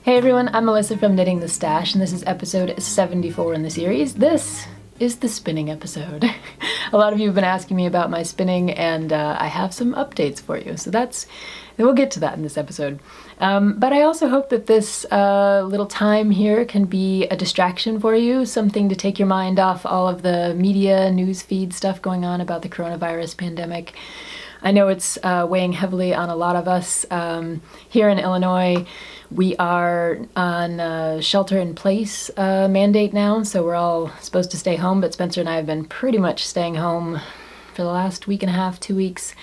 Hey everyone, I'm Melissa from Knitting the Stash, and this is episode 74 in the series. This is the spinning episode. A lot of you have been asking me about my spinning, and I have some updates for you. So we'll get to that in this episode. But I also hope that this little time here can be a distraction for you, something to take your mind off all of the media, news feed stuff going on about the coronavirus pandemic. I know it's weighing heavily on a lot of us. Here in Illinois, we are on a shelter-in-place mandate now, so we're all supposed to stay home, but Spencer and I have been pretty much staying home for the last week and a half, 2 weeks.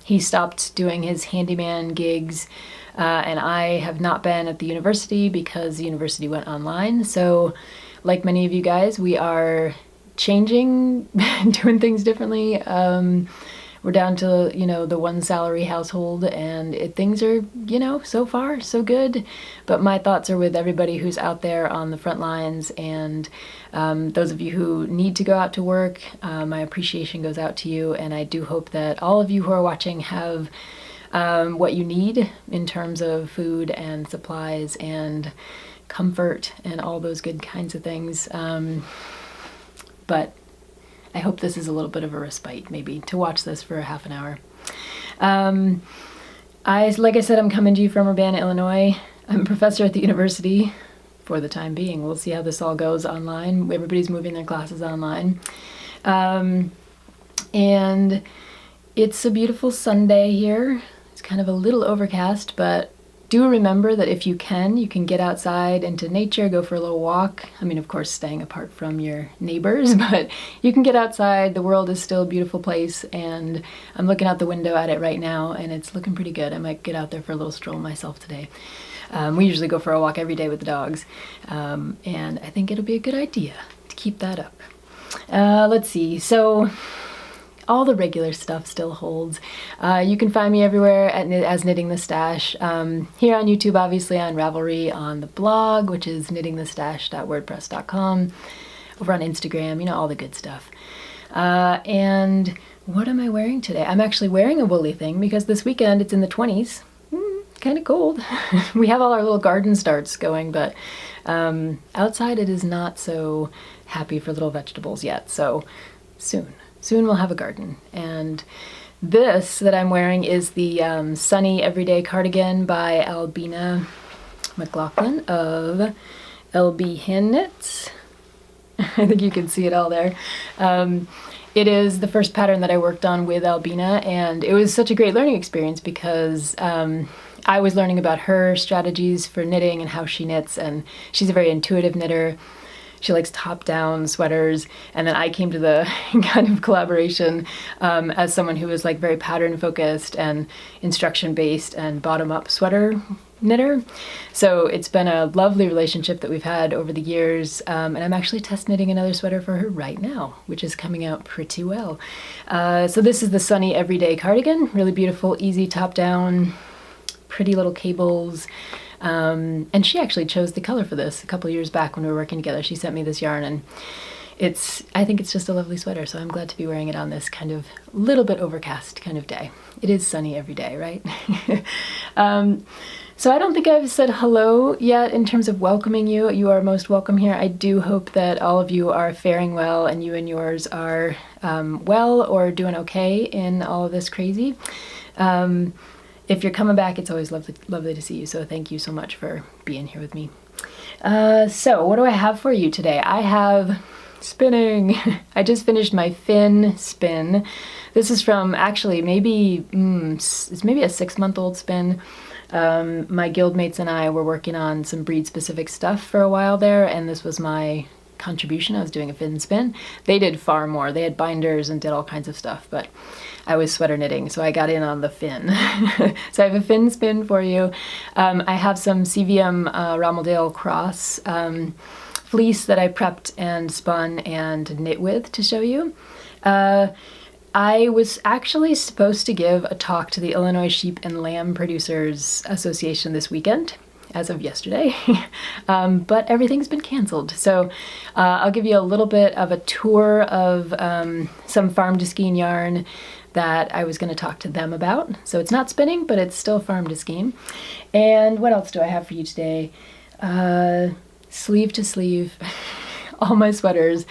He stopped doing his handyman gigs, and I have not been at the university because the university went online. So, like many of you guys, we are changing, doing things differently. We're down to, the one salary household, and things are, so far so good. But my thoughts are with everybody who's out there on the front lines, and those of you who need to go out to work, my appreciation goes out to you, and I do hope that all of you who are watching have what you need in terms of food and supplies and comfort and all those good kinds of things. But I hope this is a little bit of a respite, maybe, to watch this for a half an hour. Like I said, I'm coming to you from Urbana, Illinois. I'm a professor at the university for the time being. We'll see how this all goes online. Everybody's moving their classes online. And it's a beautiful Sunday here. It's kind of a little overcast, but do remember that if you can get outside into nature, go for a little walk. I mean, of course, staying apart from your neighbors, but you can get outside. The world is still a beautiful place, and I'm looking out the window at it right now, and it's looking pretty good. I might get out there for a little stroll myself today. We usually go for a walk every day with the dogs, and I think it'll be a good idea to keep that up. Let's see. So, all the regular stuff still holds. You can find me everywhere as Knitting the Stash. Here on YouTube, obviously, on Ravelry, on the blog, which is knittingthestash.wordpress.com, over on Instagram, all the good stuff. And what am I wearing today? I'm actually wearing a woolly thing because this weekend it's in the 20s. Kind of cold. We have all our little garden starts going, but outside it is not so happy for little vegetables yet, so soon we'll have a garden. And this that I'm wearing is the Sunny Everyday Cardigan by Albina McLaughlin of LB Hand Knits. I think you can see it all there. It is the first pattern that I worked on with Albina, and it was such a great learning experience because I was learning about her strategies for knitting and how she knits, and she's a very intuitive knitter. She likes top-down sweaters, and then I came to the kind of collaboration as someone who was like very pattern-focused and instruction-based and bottom-up sweater knitter. So it's been a lovely relationship that we've had over the years, and I'm actually test knitting another sweater for her right now, which is coming out pretty well. So this is the Sunny Everyday Cardigan, really beautiful, easy top-down, pretty little cables. And she actually chose the color for this a couple years back when we were working together. She sent me this yarn, and I think it's just a lovely sweater, so I'm glad to be wearing it on this kind of little bit overcast kind of day. It is sunny every day, right? So I don't think I've said hello yet in terms of welcoming you. You are most welcome here. I do hope that all of you are faring well and you and yours are well or doing okay in all of this crazy. If you're coming back, it's always lovely to see you, so thank you so much for being here with me. So what do I have for you today? I have spinning. I just finished my fin spin. This is from actually it's maybe a 6-month-old spin. My guildmates and I were working on some breed-specific stuff for a while there, and this was my contribution. I was doing a fin spin. They did far more. They had binders and did all kinds of stuff, but I was sweater knitting, so I got in on the fin. So I have a fin spin for you. I have some CVM Romeldale cross fleece that I prepped and spun and knit with to show you. I was actually supposed to give a talk to the Illinois Sheep and Lamb Producers Association this weekend, as of yesterday, but everything's been canceled. So I'll give you a little bit of a tour of some farm-to-skein yarn that I was going to talk to them about. So it's not spinning, but it's still farm to skein. And what else do I have for you today? Sleeve to sleeve. All my sweaters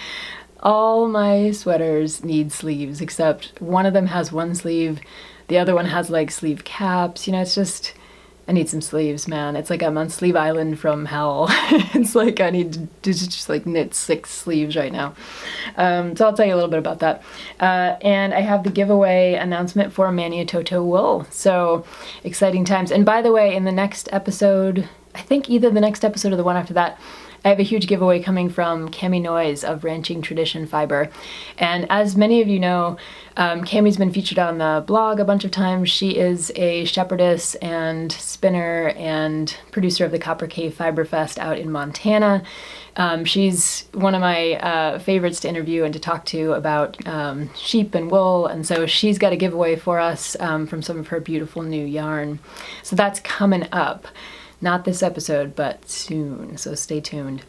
need sleeves, except one of them has one sleeve. The other one has like sleeve caps. You know, it's just, I need some sleeves, man. It's like I'm on Sleeve Island from hell. It's like I need to just like knit 6 sleeves right now. So I'll tell you a little bit about that. And I have the giveaway announcement for Maniototo Woool. So exciting times. And by the way, in the next episode, I think either the next episode or the one after that, I have a huge giveaway coming from Cami Noyes of Ranching Tradition Fiber. And as many of you know, Cami's been featured on the blog a bunch of times. She is a shepherdess and spinner and producer of the Copper Cave Fiber Fest out in Montana. She's one of my favorites to interview and to talk to about sheep and wool, and so she's got a giveaway for us from some of her beautiful new yarn. So that's coming up. Not this episode, but soon, so stay tuned.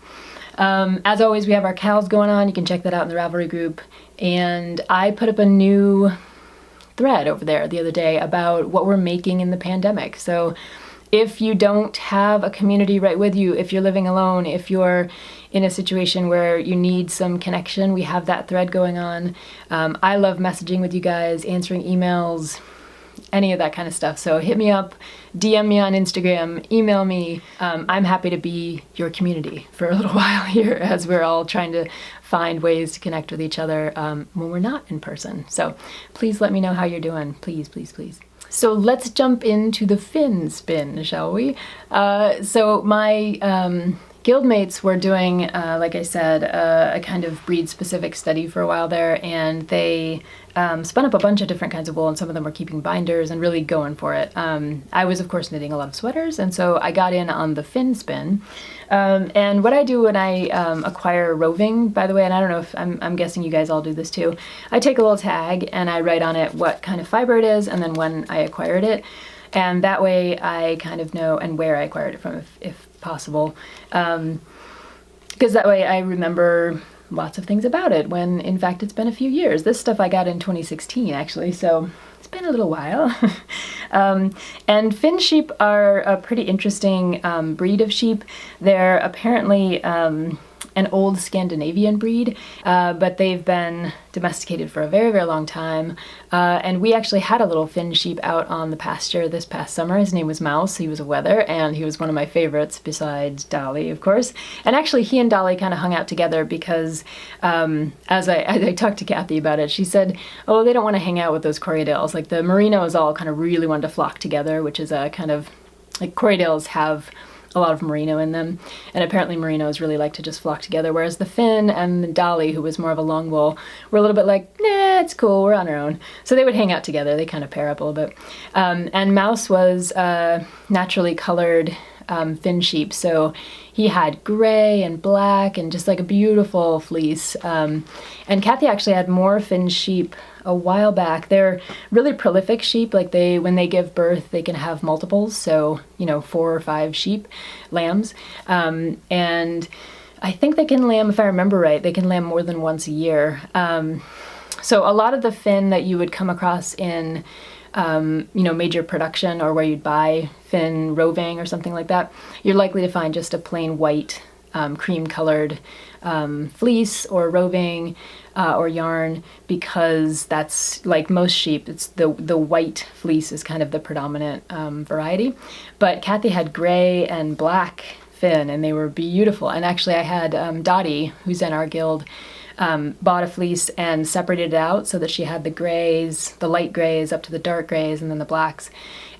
As always, we have our cows going on. You can check that out in the Ravelry group. And I put up a new thread over there the other day about what we're making in the pandemic. So if you don't have a community right with you, if you're living alone, if you're in a situation where you need some connection, we have that thread going on. I love messaging with you guys, answering emails, any of that kind of stuff. So hit me up, DM me on Instagram, email me. I'm happy to be your community for a little while here as we're all trying to find ways to connect with each other when we're not in person. So please let me know how you're doing. Please, please, please. So let's jump into the fin spin, shall we? So my guildmates were doing, like I said, a kind of breed-specific study for a while there, and they spun up a bunch of different kinds of wool, and some of them were keeping binders and really going for it. I was, of course, knitting a lot of sweaters, and so I got in on the fin spin. And what I do when I acquire roving, by the way, and I don't know if, I'm guessing you guys all do this too, I take a little tag and I write on it what kind of fiber it is and then when I acquired it. And that way I kind of know, and where I acquired it from if possible, because that way I remember lots of things about it when in fact it's been a few years. This stuff I got in 2016 actually, so it's been a little while. And fin sheep are a pretty interesting breed of sheep. They're apparently an old Scandinavian breed, but they've been domesticated for a very, very long time. And we actually had a little fin sheep out on the pasture this past summer. His name was Mouse. He was a wether, and he was one of my favorites besides Dolly, of course. And actually, he and Dolly kind of hung out together because as I talked to Kathy about it, she said, oh, they don't want to hang out with those Corriedales. Like the Merinos all kind of really wanted to flock together, which is a kind of, like Corriedales have a lot of merino in them, and apparently merinos really like to just flock together, whereas the Finn and the Dolly, who was more of a long wool, were a little bit like, nah, it's cool, we're on our own. So they would hang out together, they kind of pair up a little bit. And Mouse was naturally colored fin sheep, so he had gray and black and just like a beautiful fleece. And Kathy actually had more fin sheep a while back. They're really prolific sheep. Like when they give birth, they can have multiples. So, 4 or 5 sheep, lambs. And I think they can lamb, if I remember right, they can lamb more than once a year. So a lot of the fin that you would come across in major production or where you'd buy fin roving or something like that, you're likely to find just a plain white, cream-colored fleece or roving or yarn, because that's, like most sheep, it's the white fleece is kind of the predominant variety. But Kathy had gray and black fin, and they were beautiful. And actually I had Dottie, who's in our guild, bought a fleece and separated it out so that she had the grays, the light grays up to the dark grays, and then the blacks.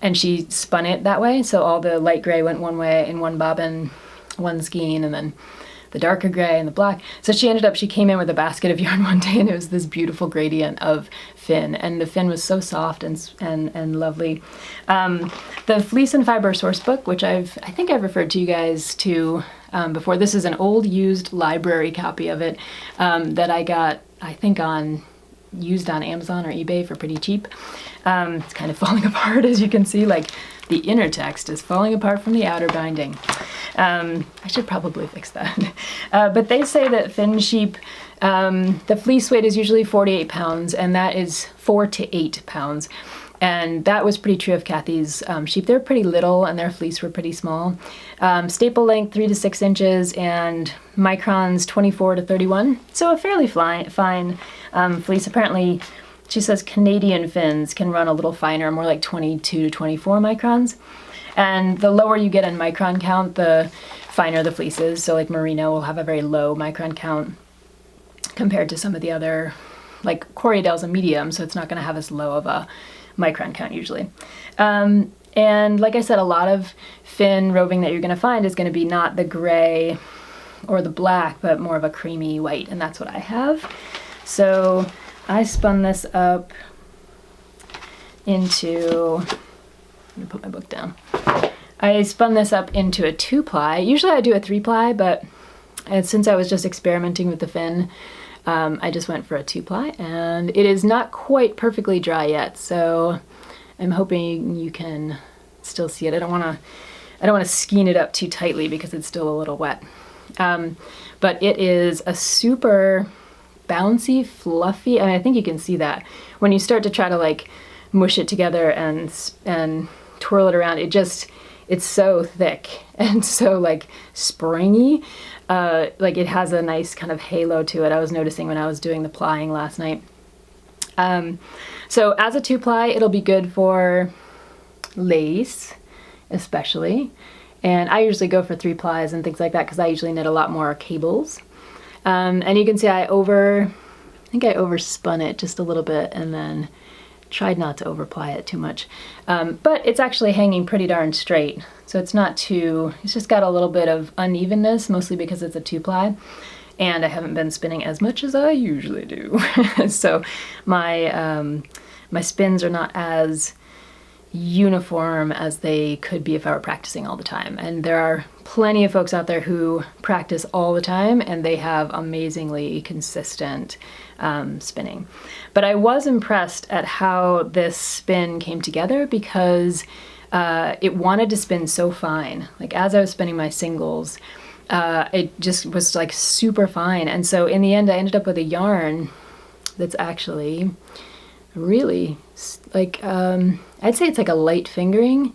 And she spun it that way, so all the light gray went one way in one bobbin, one skein, and then the darker gray and the black. So she came in with a basket of yarn one day, and it was this beautiful gradient of fin, and the fin was so soft and lovely. The Fleece and Fiber source book, which I think I've referred to you guys to before. This is an old used library copy of it that I got, I think, used on Amazon or eBay for pretty cheap. It's kind of falling apart, as you can see, like The inner text is falling apart from the outer binding. I should probably fix that. But they say that Finn sheep, the fleece weight is usually 48 pounds, and that is 4 to 8 pounds. And that was pretty true of Kathy's sheep. They're pretty little, and their fleece were pretty small. Staple length 3 to 6 inches, and microns 24 to 31. So a fairly fine fleece. Apparently, she says Canadian Finns can run a little finer, more like 22 to 24 microns. And the lower you get in micron count, the finer the fleece is. So like merino will have a very low micron count compared to some of the other, like Corriedale's a medium, so it's not going to have as low of a micron count usually. And like I said, a lot of Finn roving that you're going to find is going to be not the gray or the black, but more of a creamy white, and that's what I have. So I spun this up into, let me put my book down. I spun this up into a 2-ply. Usually I do a 3-ply, but since I was just experimenting with the Finn, I just went for a 2-ply, and it is not quite perfectly dry yet, so I'm hoping you can still see it. I don't want to skein it up too tightly because it's still a little wet. But it is a super bouncy, fluffy, and I think you can see that when you start to try to like mush it together and twirl it around. It's so thick and so like springy. Like it has a nice kind of halo to it. I was noticing when I was doing the plying last night. So as a 2-ply, it'll be good for lace, especially. And I usually go for 3-plies and things like that because I usually knit a lot more cables. And you can see I think I overspun it just a little bit and then tried not to overply it too much. But it's actually hanging pretty darn straight. So it's not too, it's just got a little bit of unevenness, mostly because it's a 2-ply. And I haven't been spinning as much as I usually do. So my spins are not as uniform as they could be if I were practicing all the time. And there are plenty of folks out there who practice all the time and they have amazingly consistent spinning. But I was impressed at how this spin came together because it wanted to spin so fine. Like as I was spinning my singles, it just was like super fine. And so in the end, I ended up with a yarn that's actually really like, I'd say it's like a light fingering,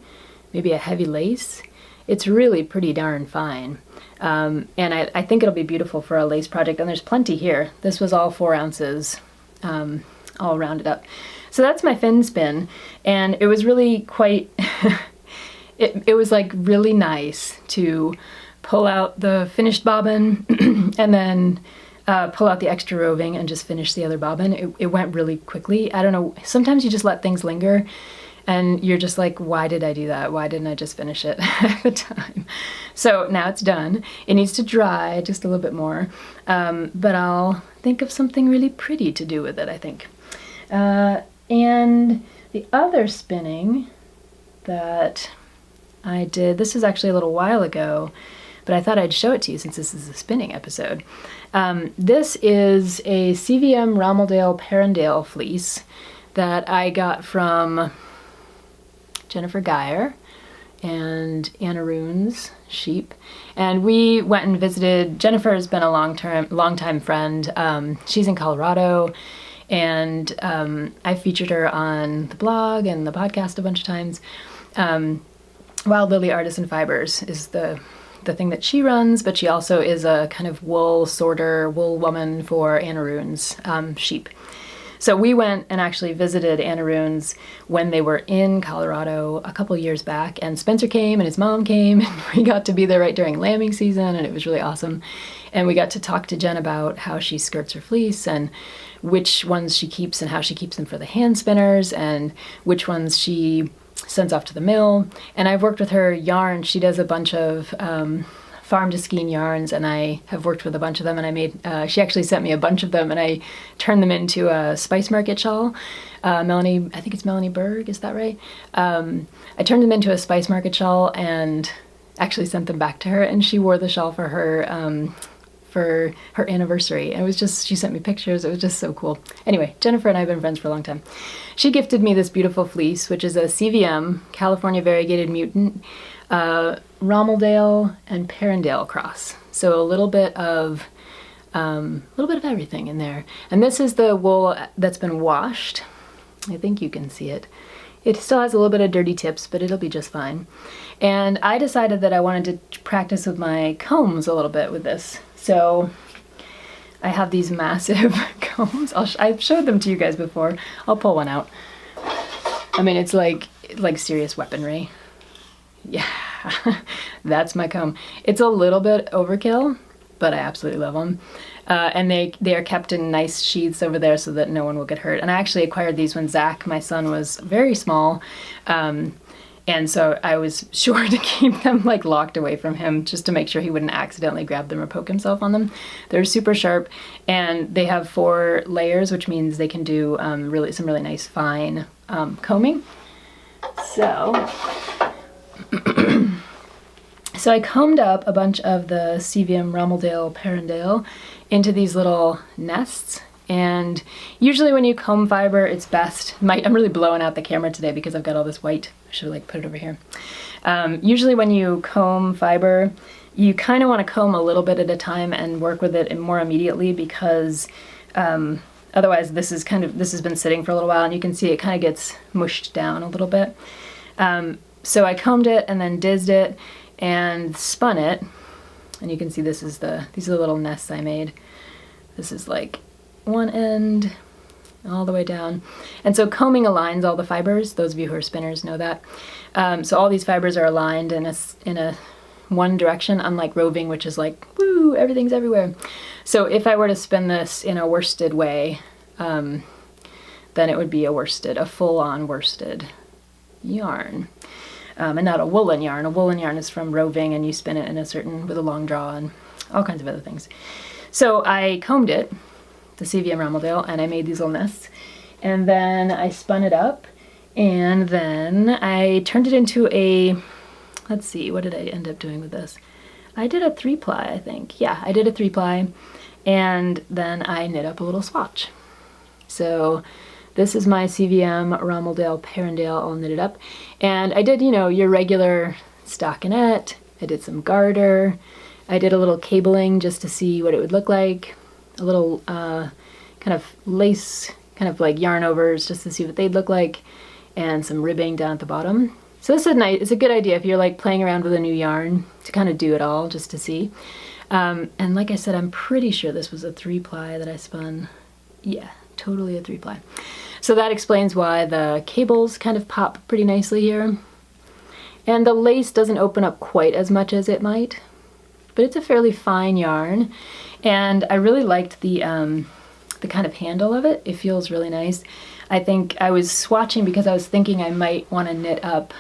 maybe a heavy lace. It's really pretty darn fine. And I think it'll be beautiful for a lace project, and there's plenty here. This was all 4 ounces, all rounded up. So that's my Finn spin, and it was really quite, it was like really nice to pull out the finished bobbin and then pull out the extra roving and just finish the other bobbin. It went really quickly. I don't know, sometimes you just let things linger and you're just like, why did I do that? Why didn't I just finish it at the time? So now it's done. It needs to dry just a little bit more, but I'll think of something really pretty to do with it, I think. And the other spinning that I did, this is actually a little while ago, but I thought I'd show it to you since this is a spinning episode. This is a CVM Romeldale Perendale fleece that I got from Jennifer Geyer and Anna Rune's sheep. And we went and visited. Jennifer has been a long-time friend. She's in Colorado, and I featured her on the blog and the podcast a bunch of times. Wild Lily Artisan Fibers is the thing that she runs, but she also is a kind of wool sorter, wool woman for Anna Rune's sheep. So we went and actually visited Anna Rune's when they were in Colorado a couple years back, and Spencer came and his mom came, and we got to be there right during lambing season, and it was really awesome. And we got to talk to Jen about how she skirts her fleece and which ones she keeps and how she keeps them for the hand spinners and which ones she sends off to the mill. And I've worked with her yarn. She does a bunch of farm-to-skein yarns, and I have worked with a bunch of them, and I made, she actually sent me a bunch of them, and I turned them into a Spice Market shawl. Melanie, I think it's Melanie Berg, is that right? I turned them into a Spice Market shawl and actually sent them back to her, and she wore the shawl for her for her anniversary. And it was just, she sent me pictures. It was just so cool. Anyway, Jennifer and I have been friends for a long time. She gifted me this beautiful fleece, which is a CVM, California Variegated Mutant, Romeldale and Perendale cross. So a little bit of everything in there. And this is the wool that's been washed. I think you can see it. It still has a little bit of dirty tips, but it'll be just fine. And I decided that I wanted to practice with my combs a little bit with this. So I have these massive combs. I've showed them to you guys before. I'll pull one out. I mean, it's like serious weaponry. Yeah, that's my comb. It's a little bit overkill, but I absolutely love them. And they are kept in nice sheaths over there so that no one will get hurt. And I actually acquired these when Zach, my son, was very small. And so I was sure to keep them like locked away from him just to make sure he wouldn't accidentally grab them or poke himself on them. They're super sharp, and they have 4 layers, which means they can do some really nice fine combing. So so I combed up a bunch of the CVM Romeldale Perendale into these little nests. And usually when you comb fiber, it's best. I'm really blowing out the camera today because I've got all this white. I should like put it over here. Usually when you comb fiber, you kind of want to comb a little bit at a time and work with it more immediately, because otherwise this has been sitting for a little while, and you can see it kind of gets mushed down a little bit. So I combed it and then dizzed it and spun it, and you can see these are the little nests I made. This is like one end all the way down. And so combing aligns all the fibers. Those of you who are spinners know that. So all these fibers are aligned in a one direction, unlike roving, which is like, woo, everything's everywhere. So if I were to spin this in a worsted way, then it would be a full-on worsted yarn. And not a woolen yarn. A woolen yarn is from roving, and you spin it with a long draw and all kinds of other things. So I combed it, the CVM Romeldale, and I made these little nests. And then I spun it up, and then I turned it into let's see, what did I end up doing with this? I did a 3-ply, I think. Yeah, I did a 3-ply, and then I knit up a little swatch. So this is my CVM Romeldale Perendale all knitted up. And I did, your regular stockinette. I did some garter. I did a little cabling just to see what it would look like. A little kind of lace, kind of like yarn overs just to see what they'd look like. And some ribbing down at the bottom. So this is it's a good idea if you're like playing around with a new yarn to kind of do it all just to see. And like I said, I'm pretty sure this was a 3-ply that I spun. Yeah, totally a 3-ply. So that explains why the cables kind of pop pretty nicely here. And the lace doesn't open up quite as much as it might, but it's a fairly fine yarn. And I really liked the kind of handle of it. It feels really nice. I think I was swatching because I was thinking I might want to knit up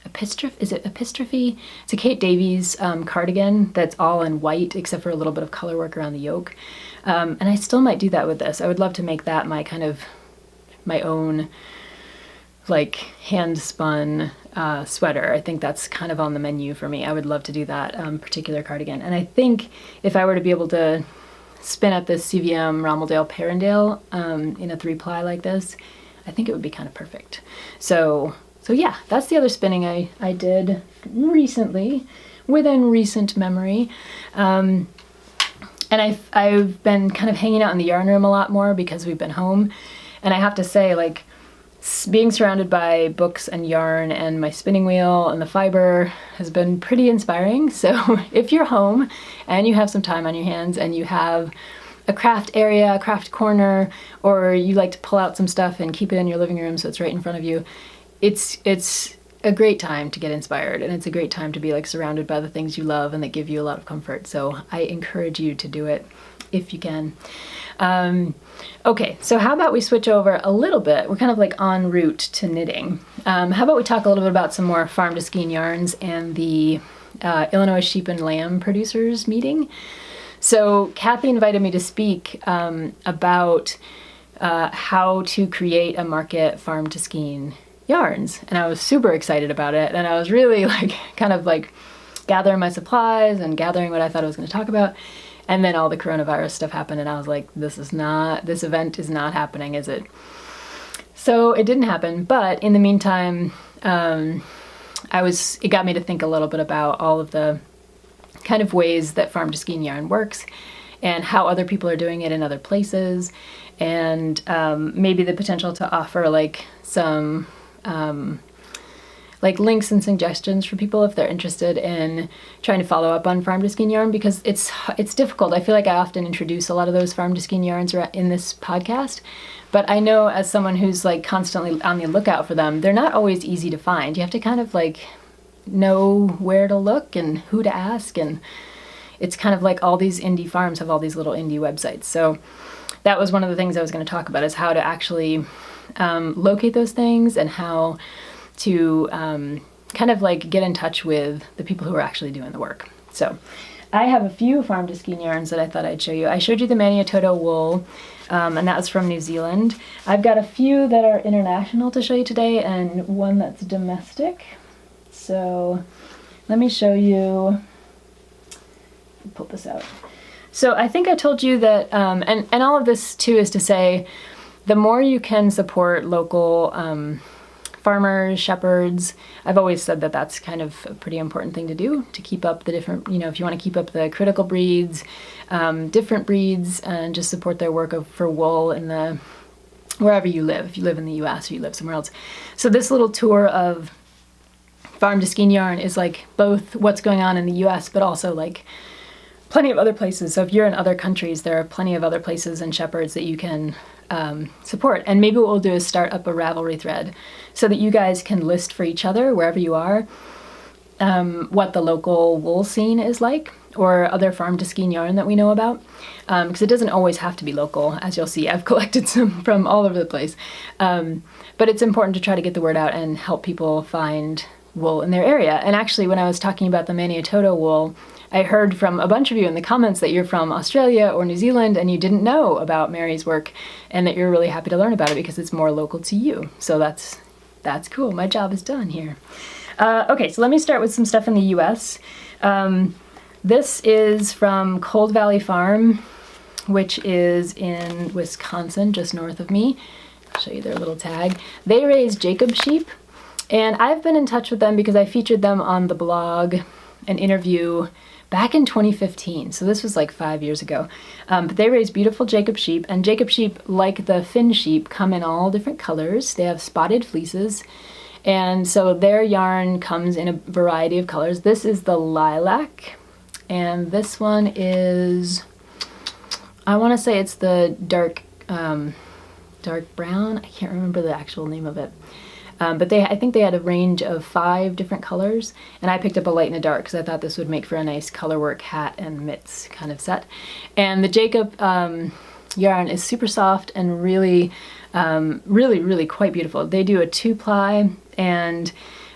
Epistrophe? It's a Kate Davies cardigan that's all in white except for a little bit of color work around the yoke. And I still might do that with this. I would love to make that my own like hand spun sweater. I think that's kind of on the menu for me. I would love to do that particular cardigan. And I think if I were to be able to spin up this CVM Romeldale Perendale in a 3-ply like this, I think it would be kind of perfect. So yeah, that's the other spinning I did recently, within recent memory. And I've been kind of hanging out in the yarn room a lot more because we've been home. And I have to say, like, being surrounded by books and yarn and my spinning wheel and the fiber has been pretty inspiring. So if you're home and you have some time on your hands and you have a craft area, a craft corner, or you like to pull out some stuff and keep it in your living room so it's right in front of you, it's a great time to get inspired, and it's a great time to be like surrounded by the things you love and that give you a lot of comfort. So I encourage you to do it if you can. Okay, so how about we switch over a little bit? We're kind of like en route to knitting. How about we talk a little bit about some more farm-to-skein yarns and the Illinois Sheep and Lamb Producers meeting. So Kathy invited me to speak about how to create a market farm-to-skein yarns, and I was super excited about it, and I was really like kind of like gathering my supplies and gathering what I thought I was going to talk about. And then all the coronavirus stuff happened, and I was like, this event is not happening, is it? So it didn't happen, but in the meantime, it got me to think a little bit about all of the kind of ways that farm-to-skein yarn works and how other people are doing it in other places, and maybe the potential to offer like some like links and suggestions for people if they're interested in trying to follow up on farm-to-skein yarn, because it's difficult. I feel like I often introduce a lot of those farm-to-skein yarns in this podcast, but I know as someone who's like constantly on the lookout for them, they're not always easy to find. You have to kind of like know where to look and who to ask, and it's kind of like all these indie farms have all these little indie websites. So that was one of the things I was going to talk about, is how to actually locate those things and how to kind of like get in touch with the people who are actually doing the work. So I have a few farm-to-skein yarns that I thought I'd show you. I showed you the Maniototo Woool, and that was from New Zealand. I've got a few that are international to show you today and one that's domestic. So let me show you, pull this out. So I think I told you that, and all of this too is to say, the more you can support local farmers, shepherds, I've always said that that's kind of a pretty important thing to do, to keep up the different, if you want to keep up the critical breeds, different breeds, and just support their work for wool in wherever you live, if you live in the US or you live somewhere else. So this little tour of farm-to-skein yarn is like both what's going on in the US, but also like plenty of other places. So if you're in other countries, there are plenty of other places and shepherds that you can support. And maybe what we'll do is start up a Ravelry thread so that you guys can list for each other, wherever you are, what the local wool scene is like, or other farm-to-skein yarn that we know about. Because it doesn't always have to be local. As you'll see, I've collected some from all over the place. But it's important to try to get the word out and help people find wool in their area. And actually, when I was talking about the Maniototo Woool, I heard from a bunch of you in the comments that you're from Australia or New Zealand and you didn't know about Mary's work, and that you're really happy to learn about it because it's more local to you. So that's cool. My job is done here. Okay, so let me start with some stuff in the US. This is from Cold Valley Farm, which is in Wisconsin, just north of me. I'll show you their little tag. They raise Jacob sheep, and I've been in touch with them because I featured them on the blog, an interview back in 2015, so this was like 5 years ago. But they raise beautiful Jacob sheep, and Jacob sheep, like the Finn sheep, come in all different colors. They have spotted fleeces, and so their yarn comes in a variety of colors. This is the lilac, and this one is, I want to say it's the dark brown. I can't remember the actual name of it. But I think they had a range of 5 different colors, and I picked up a light and a dark because I thought this would make for a nice colorwork hat and mitts kind of set. And the Jacob yarn is super soft and really, really quite beautiful. They do a 2-ply, and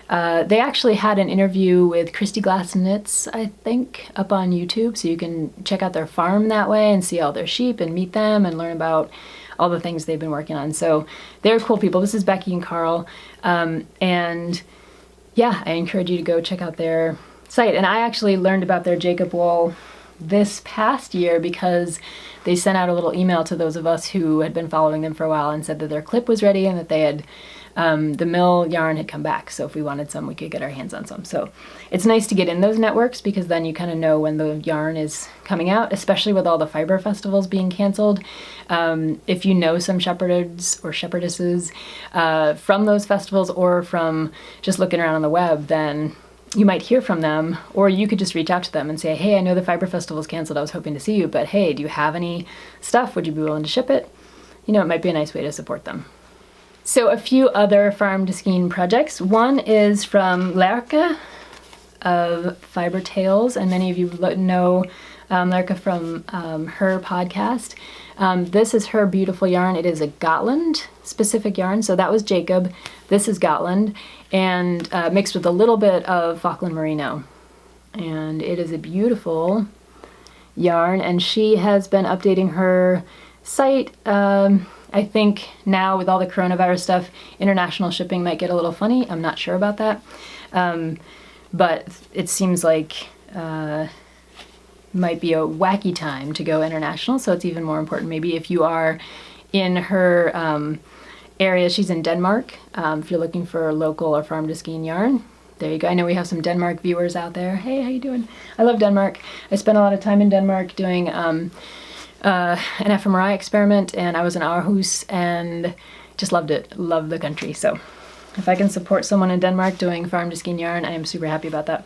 they actually had an interview with Christy Glass Knits, I think, up on YouTube, so you can check out their farm that way and see all their sheep and meet them and learn about all the things they've been working on. So they're cool people. This is Becky and Carl. And yeah, I encourage you to go check out their site. And I actually learned about their Jacob wool this past year because they sent out a little email to those of us who had been following them for a while and said that their clip was ready and that they had, the mill yarn had come back. So if we wanted some, we could get our hands on some. So it's nice to get in those networks because then you kind of know when the yarn is coming out, especially with all the fiber festivals being canceled. If you know some shepherds or shepherdesses from those festivals or from just looking around on the web, then you might hear from them, or you could just reach out to them and say, hey, I know the fiber festival's canceled. I was hoping to see you, but hey, do you have any stuff? Would you be willing to ship it? It might be a nice way to support them. So a few other farm-to-skein projects. One is from Lerke of Fiber Tales, and many of you know Lerke from her podcast. This is her beautiful yarn. It is a Gotland specific yarn, so that was Jacob. This is Gotland, and mixed with a little bit of Falkland Merino. And it is a beautiful yarn, and she has been updating her site. I think now with all the coronavirus stuff, international shipping might get a little funny. I'm not sure about that. but it seems like might be a wacky time to go international, so it's even more important maybe if you are in her area. She's in Denmark. If you're looking for local or farm-to-skein yarn, there you go. I know we have some Denmark viewers out there. Hey, how you doing? I love Denmark. I spent a lot of time in Denmark doing an fMRI experiment, and I was in Aarhus and just loved it. Loved the country. So if I can support someone in Denmark doing farm-to-skein yarn, I am super happy about that.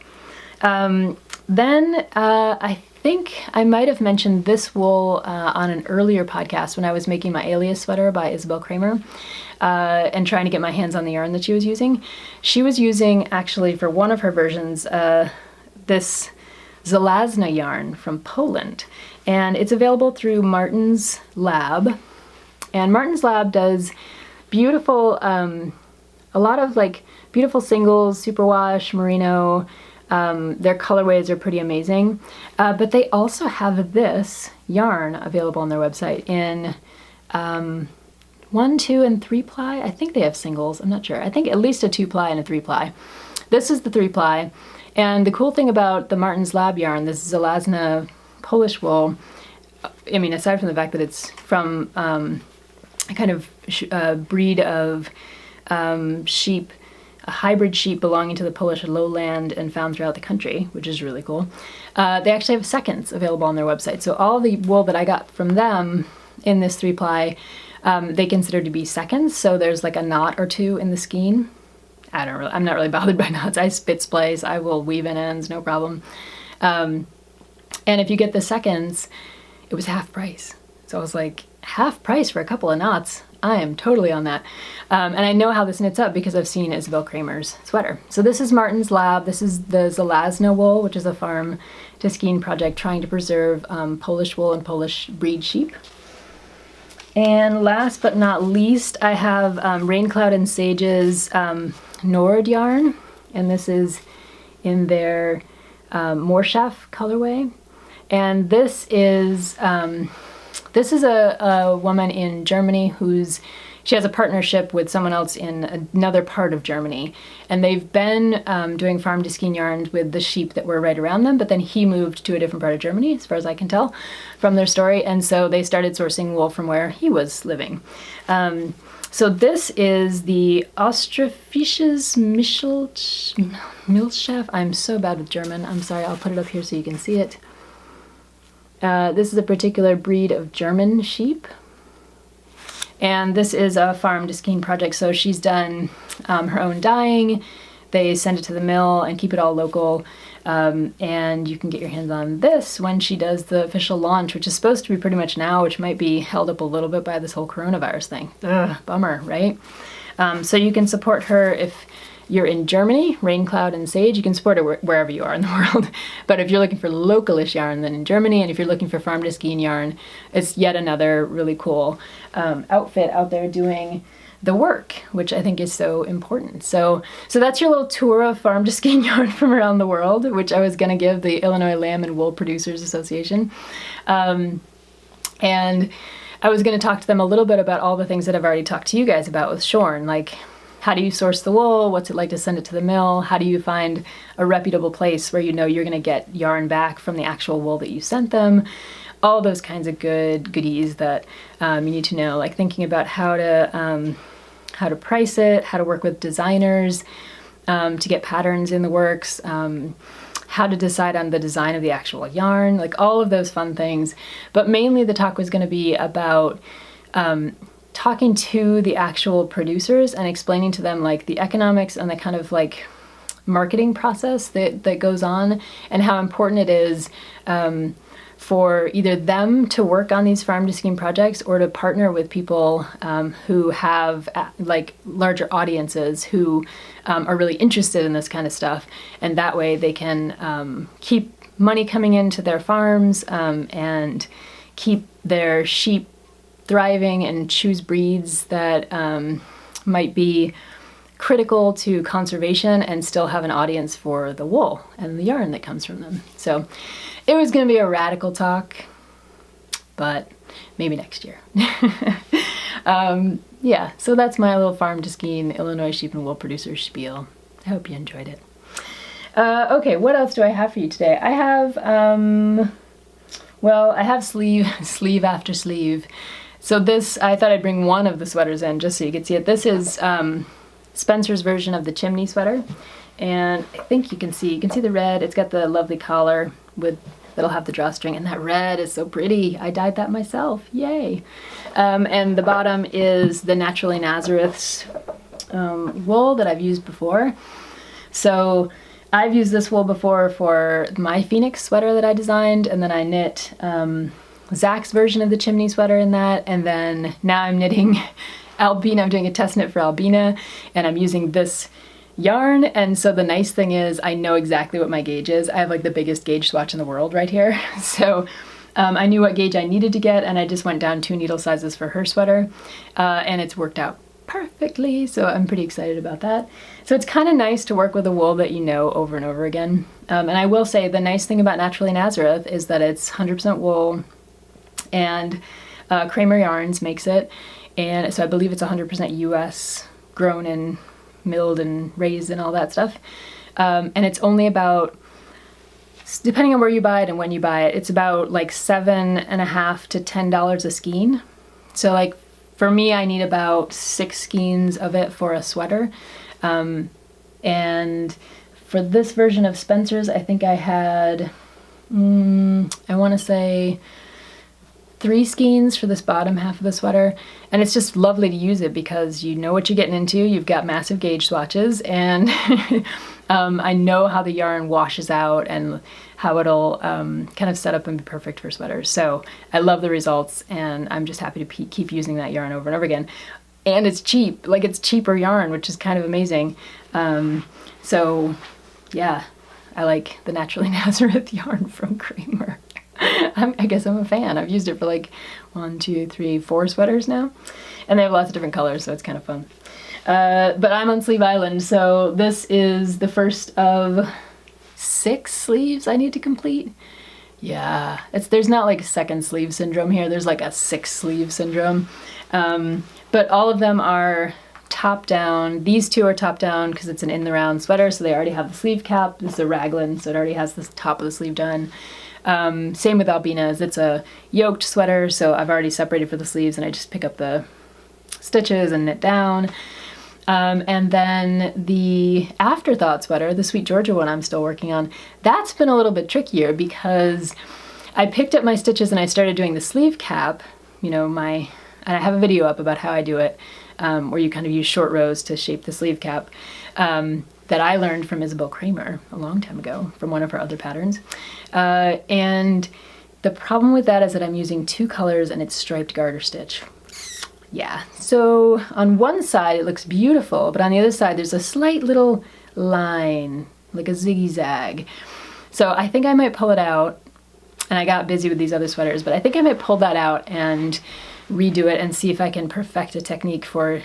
Then I think I might have mentioned this wool on an earlier podcast when I was making my Alias sweater by Isabel Kramer and trying to get my hands on the yarn that she was using. She was using, actually, for one of her versions, this Żelazna yarn from Poland. And it's available through Martin's Lab. And Martin's Lab does beautiful, a lot of like beautiful singles, superwash, merino. Their colorways are pretty amazing, but they also have this yarn available on their website in 1, 2, and 3 ply. I think they have singles, I'm not sure. I think at least a 2 ply and a 3 ply. This is the 3 ply, and the cool thing about the Martin's Lab yarn, this Żelazna Polish wool, I mean, aside from the fact that it's from a kind of breed of sheep, a hybrid sheep belonging to the Polish lowland and found throughout the country, which is really cool. They actually have seconds available on their website. So all the wool that I got from them in this 3 ply, they consider to be seconds. So there's like a knot or 2 in the skein. I'm not really bothered by knots. I spit splice, I will weave in ends, no problem. And if you get the seconds, it was half price. So I was like, half price for a couple of knots? I am totally on that. And I know how this knits up because I've seen Isabel Kramer's sweater. So this is Martin's Lab. This is the Żelazna wool, which is a farm-to-skein project trying to preserve Polish wool and Polish breed sheep. And last but not least, I have Rain Cloud and Sage's Nord yarn. And this is in their Moorschaf colorway. And this is a woman in Germany she has a partnership with someone else in another part of Germany, and they've been doing farm-to-skein yarns with the sheep that were right around them, but then he moved to a different part of Germany, as far as I can tell from their story, and so they started sourcing wool from where he was living. So this is the Ostrophisches Milchschaf. I'm so bad with German. I'm sorry, I'll put it up here so you can see it. This is a particular breed of German sheep, and this is a farm-to-skein project, so she's done her own dyeing. They send it to the mill and keep it all local, and you can get your hands on this when she does the official launch, which is supposed to be pretty much now, which might be held up a little bit by this whole coronavirus thing. Ugh, bummer, right? So you can support her if you're in Germany, Rain Cloud and Sage. You can support it wherever you are in the world. But if you're looking for localish yarn, then in Germany, and if you're looking for farm-to-skein yarn, it's yet another really cool outfit out there doing the work, which I think is so important. So that's your little tour of farm-to-skein yarn from around the world, which I was going to give the Illinois Lamb and Wool Producers Association. And I was going to talk to them a little bit about all the things that I've already talked to you guys about with Shorn, like how do you source the wool? What's it like to send it to the mill? How do you find a reputable place where you know you're going to get yarn back from the actual wool that you sent them? All those kinds of goodies that you need to know, like thinking about how to price it, how to work with designers to get patterns in the works, how to decide on the design of the actual yarn, like all of those fun things. But mainly the talk was going to be about talking to the actual producers and explaining to them like the economics and the kind of like marketing process that goes on, and how important it is for either them to work on these farm-to-skein projects or to partner with people who have like larger audiences who are really interested in this kind of stuff, and that way they can keep money coming into their farms and keep their sheep thriving and choose breeds that might be critical to conservation and still have an audience for the wool and the yarn that comes from them. So it was going to be a radical talk, but maybe next year. Yeah, so that's my little farm-to-skein Illinois sheep and wool producer spiel. I hope you enjoyed it. Okay, what else do I have for you today? I have, well, I have sleeve after sleeve. So this, I thought I'd bring one of the sweaters in just so you could see it. This is Spencer's version of the chimney sweater. And I think you can see the red. It's got the lovely collar with that'll have the drawstring, and that red is so pretty. I dyed that myself, yay. And the bottom is the Naturally Nazareth's wool that I've used before. So I've used this wool before for my Phoenix sweater that I designed, and then I knit Zach's version of the chimney sweater in that, and then now I'm knitting Albina. I'm doing a test knit for Albina, and I'm using this yarn. And so the nice thing is I know exactly what my gauge is. I have like the biggest gauge swatch in the world right here. So I knew what gauge I needed to get, and I just went down 2 needle sizes for her sweater, and it's worked out perfectly, so I'm pretty excited about that. So it's kind of nice to work with a wool that you know over and over again. And I will say the nice thing about Naturally Nazareth is that it's 100% wool, and Kramer Yarns makes it, and so I believe it's 100% US grown and milled and raised and all that stuff. And it's only about, depending on where you buy it and when you buy it, it's about like $7.50 to $10 a skein. So like for me, I need about 6 skeins of it for a sweater. And for this version of Spencer's, I think I had, I want to say 3 skeins for this bottom half of the sweater. And it's just lovely to use it because you know what you're getting into. You've got massive gauge swatches, and I know how the yarn washes out and how it'll kind of set up and be perfect for sweaters. So I love the results, and I'm just happy to keep using that yarn over and over again. And it's cheap, like it's cheaper yarn, which is kind of amazing. So yeah, I like the Naturally Nazareth yarn from Kramer. I guess I'm a fan. I've used it for like 1, 2, 3, 4 sweaters now, and they have lots of different colors, so it's kind of fun. But I'm on Sleeve Island, so this is the first of 6 sleeves I need to complete. Yeah, there's not like a second sleeve syndrome here. There's like a 6 sleeve syndrome. But all of them are top down. These 2 are top down because it's an in the round sweater, so they already have the sleeve cap. This is a raglan, so it already has the top of the sleeve done. Same with Albina's. It's a yoked sweater, so I've already separated for the sleeves, and I just pick up the stitches and knit down. And then the Afterthought sweater, the Sweet Georgia one I'm still working on, that's been a little bit trickier because I picked up my stitches and I started doing the sleeve cap, you know, and I have a video up about how I do it, where you kind of use short rows to shape the sleeve cap, that I learned from Isabel Kramer a long time ago from one of her other patterns. And the problem with that is that I'm using 2 colors and it's striped garter stitch. Yeah, so on one side it looks beautiful, but on the other side there's a slight little line, like a zigzag. So I think I might pull it out, and I got busy with these other sweaters, but I think I might pull that out and redo it and see if I can perfect a technique for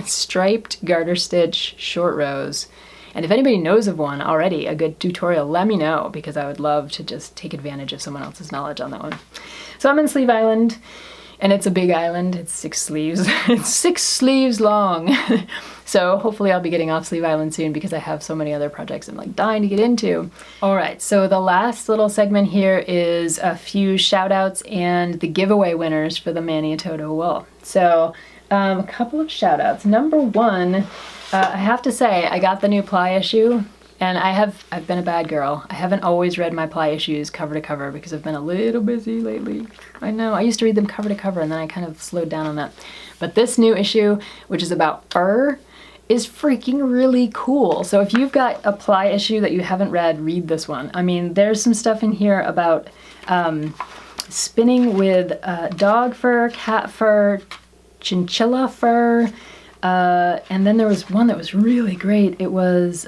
striped garter stitch short rows. And if anybody knows of one already, a good tutorial, let me know, because I would love to just take advantage of someone else's knowledge on that one. So I'm in Sleeve Island, and it's a big island. It's 6 sleeves. It's 6 sleeves long. So hopefully I'll be getting off Sleeve Island soon because I have so many other projects I'm like dying to get into. All right, so the last little segment here is a few shout outs and the giveaway winners for the Maniototo Woool. So a couple of shout outs. Number 1, I have to say I got the new ply issue, and I've been a bad girl. I haven't always read my ply issues cover to cover because I've been a little busy lately. I know, I used to read them cover to cover and then I kind of slowed down on that. But this new issue, which is about fur, is freaking really cool. So if you've got a ply issue that you haven't read, read this one. I mean, there's some stuff in here about spinning with dog fur, cat fur, chinchilla fur, and then there was one that was really great. It was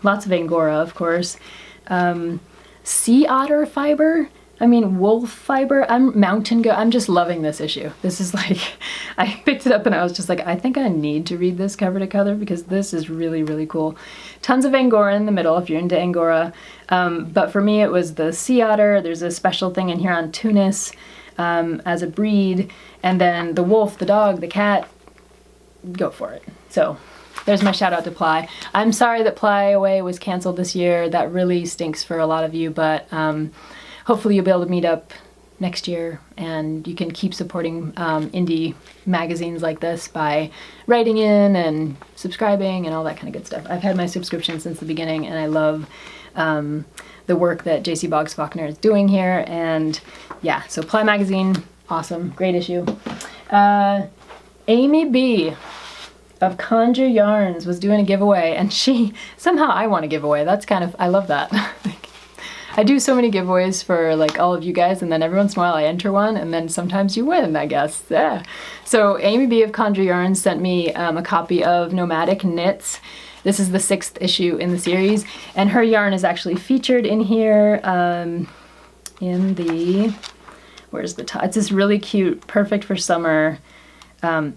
lots of Angora, of course, sea otter fiber, I mean wolf fiber, mountain goat. I'm just loving this issue. This is like, I picked it up and I was just like, I think I need to read this cover to cover because this is really, really cool. Tons of Angora in the middle if you're into Angora, but for me it was the sea otter. There's a special thing in here on Tunis as a breed, and then the wolf, the dog, the cat, go for it. So there's my shout out to Ply. I'm sorry that Ply Away was canceled this year. That really stinks for a lot of you, but hopefully you'll be able to meet up next year, and you can keep supporting indie magazines like this by writing in and subscribing and all that kind of good stuff. I've had my subscription since the beginning, and I love the work that JC Boggs Faulkner is doing here. And yeah, so Ply Magazine, awesome, great issue. Amy B of Conjure Yarns was doing a giveaway, and somehow I want a giveaway. That's kind of, I love that. I do so many giveaways for like all of you guys, and then every once in a while I enter one, and then sometimes you win, I guess. Yeah. So Amy B of Conjure Yarns sent me a copy of Nomadic Knits. This is the 6th issue in the series, and her yarn is actually featured in here in the, where's the top? It's this really cute, perfect for summer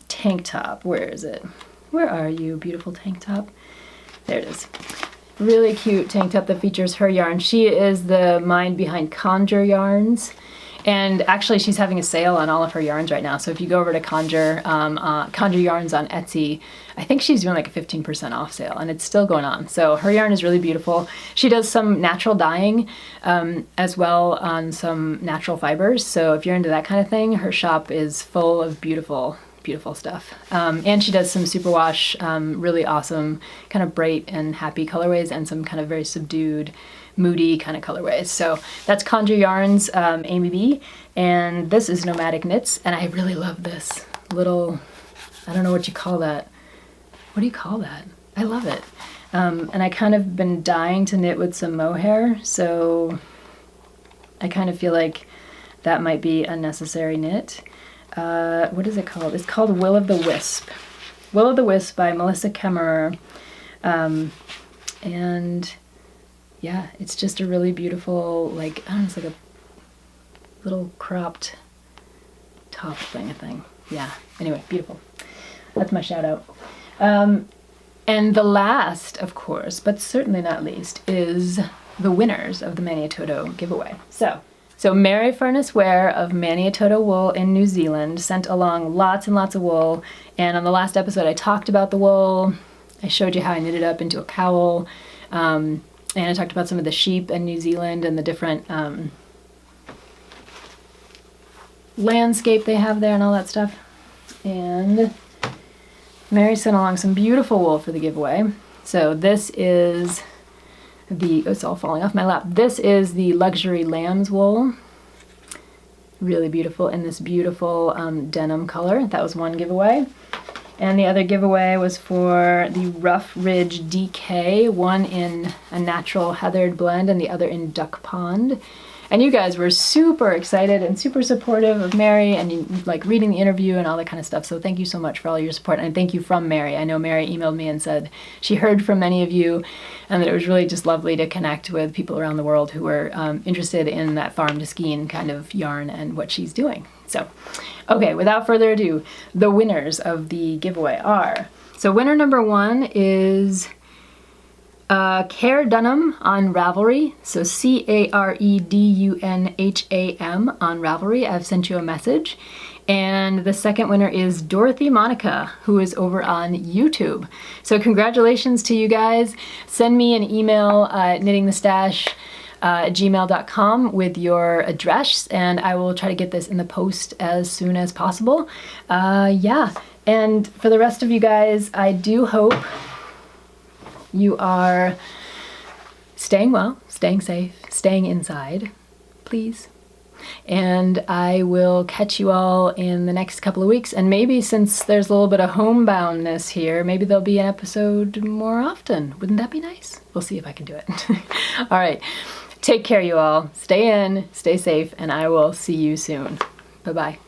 tank top. Where is it? Where are you, beautiful tank top? There it is. Really cute tank top that features her yarn. She is the mind behind Conjure Yarns, and actually she's having a sale on all of her yarns right now. So if you go over to Conjure Yarns on Etsy, I think she's doing like a 15% off sale, and it's still going on. So her yarn is really beautiful. She does some natural dyeing as well on some natural fibers. So if you're into that kind of thing, her shop is full of beautiful stuff. And she does some superwash, really awesome kind of bright and happy colorways, and some kind of very subdued, moody kind of colorways. So that's Conjure Yarns, Amy B, and this is Nomadic Knits, and I really love this little, I don't know what you call that. What do you call that? I love it. And I kind of been dying to knit with some mohair, so I kind of feel like that might be a necessary knit. What is it called? It's called Will of the Wisp. Will of the Wisp by Melissa Kemmerer. And yeah, it's just a really beautiful, like, I don't know, it's like a little cropped top thing, I think. Yeah, anyway, beautiful. That's my shout out. And the last, of course, but certainly not least, is the winners of the Maniototo giveaway. So Mary Furnace Ware of Maniototo Woool in New Zealand sent along lots and lots of wool, and on the last episode I talked about the wool. I showed you how I knitted up into a cowl, and I talked about some of the sheep in New Zealand and the different landscape they have there and all that stuff. And Mary sent along some beautiful wool for the giveaway. So this is it's all falling off my lap. This is the luxury lamb's wool. Really beautiful, in this beautiful denim color. That was one giveaway. And the other giveaway was for the Rough Ridge DK, one in a natural heathered blend and the other in duck pond. And you guys were super excited and super supportive of Mary, and you like reading the interview and all that kind of stuff. So thank you so much for all your support, and thank you from Mary. I know Mary emailed me and said she heard from many of you, and that it was really just lovely to connect with people around the world who were interested in that farm-to-skein kind of yarn and what she's doing. So, okay, without further ado, the winners of the giveaway are, so winner number 1 is Care Dunham on Ravelry, so CareDunham on Ravelry. I've sent you a message. And the second winner is Dorothy Monica, who is over on YouTube. So congratulations to you guys. Send me an email at knittingthestash@gmail.com with your address, and I will try to get this in the post as soon as possible. Yeah, and for the rest of you guys, I do hope you are staying well, staying safe, staying inside, please. And I will catch you all in the next couple of weeks. And maybe since there's a little bit of homeboundness here, maybe there'll be an episode more often. Wouldn't that be nice? We'll see if I can do it. All right. Take care, you all. Stay in, stay safe, and I will see you soon. Bye-bye.